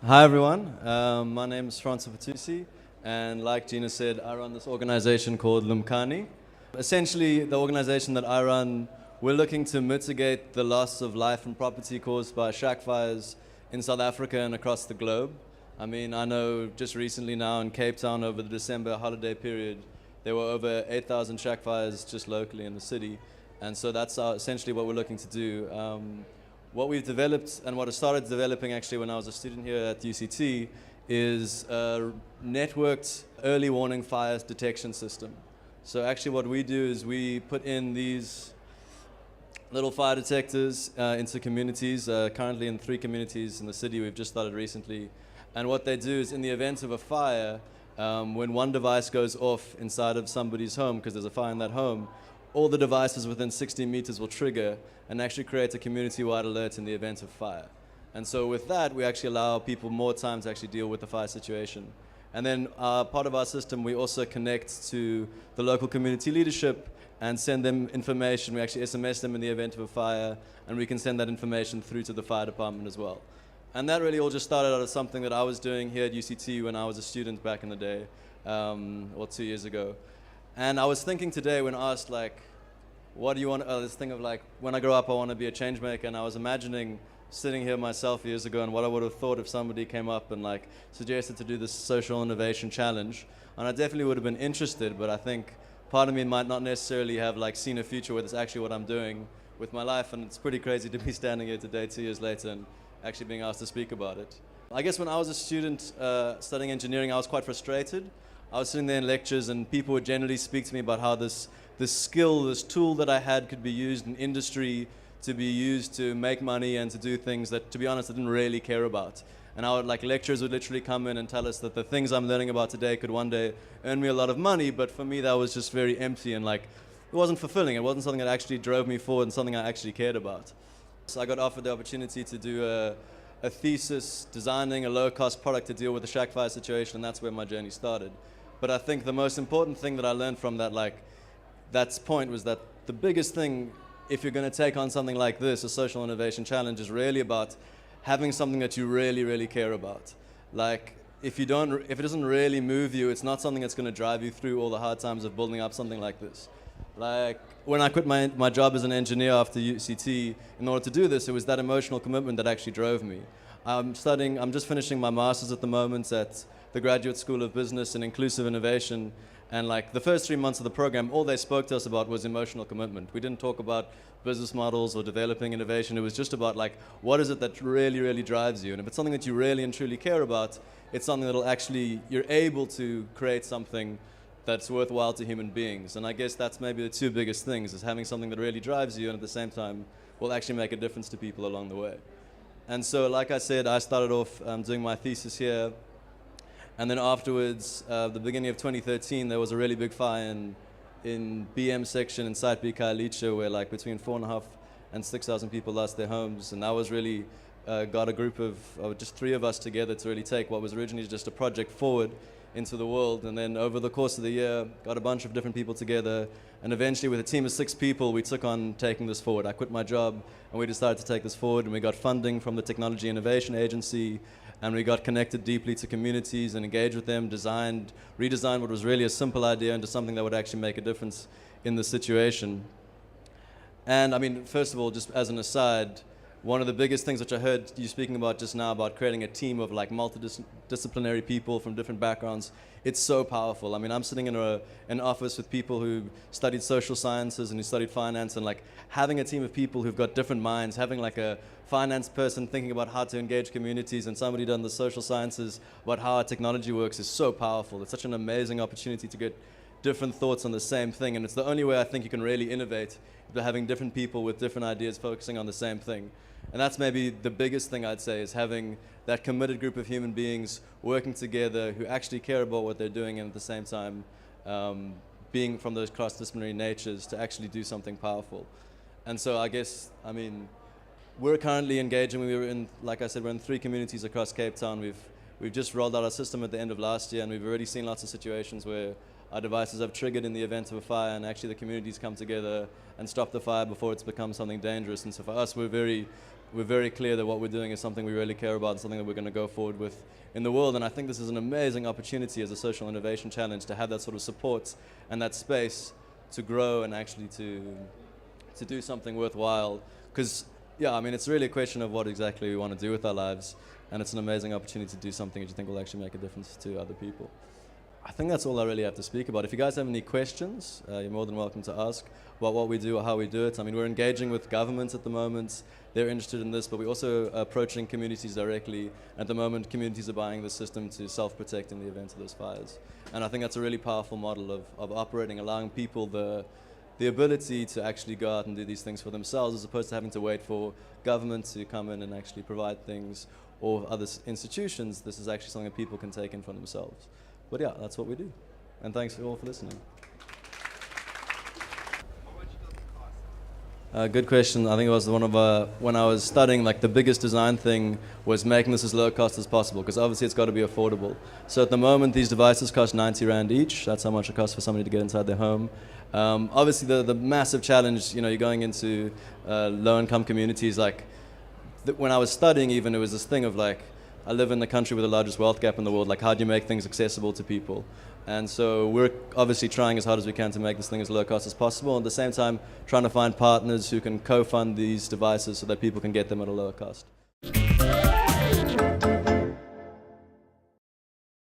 Hi everyone, my name is Francois Petousis, and like Gina said, I run this organization called Lumkani. Essentially, the organization that I run, we're looking to mitigate the loss of life and property caused by shack fires in South Africa and across the globe. I mean, I know just recently now in Cape Town over the December holiday period, there were over 8,000 shack fires just locally in the city, and so that's essentially what we're looking to do. What we've developed and what I started developing actually when I was a student here at UCT is a networked early warning fire detection system. So actually what we do is we put in these little fire detectors into communities, currently in 3 communities in the city. We've just started recently. And what they do is in the event of a fire, when one device goes off inside of somebody's home because there's a fire in that home, all the devices within 60 meters will trigger and actually create a community-wide alert in the event of fire. And so with that, we actually allow people more time to actually deal with the fire situation. And then part of our system, we also connect to the local community leadership and send them information. We actually SMS them in the event of a fire, and we can send that information through to the fire department as well. And that really all just started out as something that I was doing here at UCT when I was a student back in the day, or 2 years ago. And I was thinking today when asked, like, what do you want, this thing of like, when I grow up I want to be a change maker, and I was imagining sitting here myself years ago and what I would have thought if somebody came up and like suggested to do this social innovation challenge. And I definitely would have been interested, but I think part of me might not necessarily have like seen a future where it's actually what I'm doing with my life, and it's pretty crazy to be standing here today 2 years later and actually being asked to speak about it. I guess when I was a student studying engineering, I was quite frustrated. I was sitting there in lectures and people would generally speak to me about how this skill, this tool that I had could be used in industry, to be used to make money and to do things that, to be honest, I didn't really care about. And I would, like, lecturers would literally come in and tell us that the things I'm learning about today could one day earn me a lot of money, but for me that was just very empty and like, it wasn't fulfilling. It wasn't something that actually drove me forward and something I actually cared about. So I got offered the opportunity to do a thesis designing a low-cost product to deal with the shack fire situation, and that's where my journey started. But I think the most important thing that I learned from that point was that the biggest thing, if you're going to take on something like this, a social innovation challenge, is really about having something that you really, really care about. Like, if it doesn't really move you, it's not something that's going to drive you through all the hard times of building up something like this. Like, when I quit my job as an engineer after UCT, in order to do this, it was that emotional commitment that actually drove me. I'm just finishing my master's at the moment at the Graduate School of Business and Inclusive Innovation, and like the first 3 months of the program, all they spoke to us about was emotional commitment. We didn't talk about business models or developing innovation. It was just about like, what is it that really, really drives you? And if it's something that you really and truly care about, it's something that'll actually, you're able to create something that's worthwhile to human beings. And I guess that's maybe the 2 biggest things, is having something that really drives you and at the same time will actually make a difference to people along the way. And so, like I said, I started off doing my thesis here. And then afterwards, the beginning of 2013, there was a really big fire in BM section in Site B, Khayelitsha, where like between 4,500 and 6,000 people lost their homes. And that was really got a group of just 3 of us together to really take what was originally just a project forward into the world. And then over the course of the year, got a bunch of different people together. And eventually, with a team of 6 people, we took on taking this forward. I quit my job, and we decided to take this forward. And we got funding from the Technology Innovation Agency, and we got connected deeply to communities and engaged with them, redesigned what was really a simple idea into something that would actually make a difference in the situation. And I mean, first of all, just as an aside, one of the biggest things which I heard you speaking about just now, about creating a team of like multi-disciplinary people from different backgrounds, it's so powerful. I mean, I'm sitting in an office with people who studied social sciences and who studied finance, and like having a team of people who've got different minds, having like a finance person thinking about how to engage communities and somebody done the social sciences about how our technology works is so powerful. It's such an amazing opportunity to get different thoughts on the same thing, and it's the only way I think you can really innovate, by having different people with different ideas focusing on the same thing. And that's maybe the biggest thing I'd say, is having that committed group of human beings working together who actually care about what they're doing, and at the same time being from those cross-disciplinary natures to actually do something powerful. And so I guess, I mean, we're currently engaging. We were in, like I said, we're in 3 communities across Cape Town. We've just rolled out our system at the end of last year, and we've already seen lots of situations where our devices have triggered in the event of a fire, and actually the communities come together and stop the fire before it's become something dangerous. And so for us, we're very clear that what we're doing is something we really care about and something that we're going to go forward with in the world. And I think this is an amazing opportunity as a social innovation challenge to have that sort of support and that space to grow and actually to do something worthwhile. Because, yeah, I mean, it's really a question of what exactly we want to do with our lives, and it's an amazing opportunity to do something that you think will actually make a difference to other people. I think that's all I really have to speak about. If you guys have any questions, you're more than welcome to ask about what we do or how we do it. I mean, we're engaging with governments at the moment. They're interested in this, but we're also approaching communities directly. At the moment, communities are buying the system to self-protect in the event of those fires. And I think that's a really powerful model of operating, allowing people the ability to actually go out and do these things for themselves, as opposed to having to wait for government to come in and actually provide things, or other institutions. This is actually something that people can take in for themselves. But yeah, that's what we do. And thanks all for listening. Good question. I think it was one of when I was studying, like the biggest design thing was making this as low cost as possible, because obviously it's got to be affordable. So at the moment, these devices cost 90 Rand each. That's how much it costs for somebody to get inside their home. Obviously, the massive challenge, you're going into low-income communities. Like when I was studying, even, it was this thing of like, I live in the country with the largest wealth gap in the world. Like, how do you make things accessible to people? And so we're obviously trying as hard as we can to make this thing as low cost as possible, and at the same time trying to find partners who can co-fund these devices so that people can get them at a lower cost.